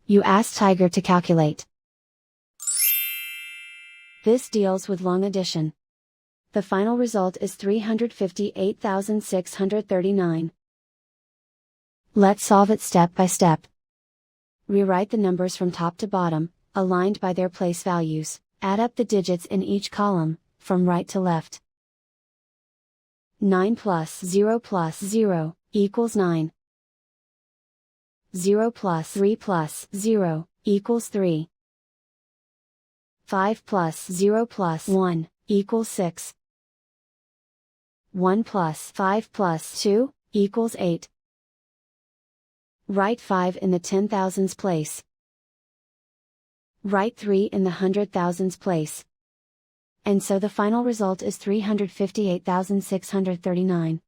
You ask Tiger to calculate. This deals with long addition. The final result is 358,639. Let's solve it step by step. Rewrite the numbers from top to bottom, aligned by their place values. Add up the digits in each column, from right to left. 9 plus 0 equals 9. 0 plus 3 equals 3. 5 plus 0 plus 1 equals 6. 1 plus 5 plus 2 equals 8. Write 5 in the 10,000s place. Write 3 in the 100,000s place. And so the final result is 358,639.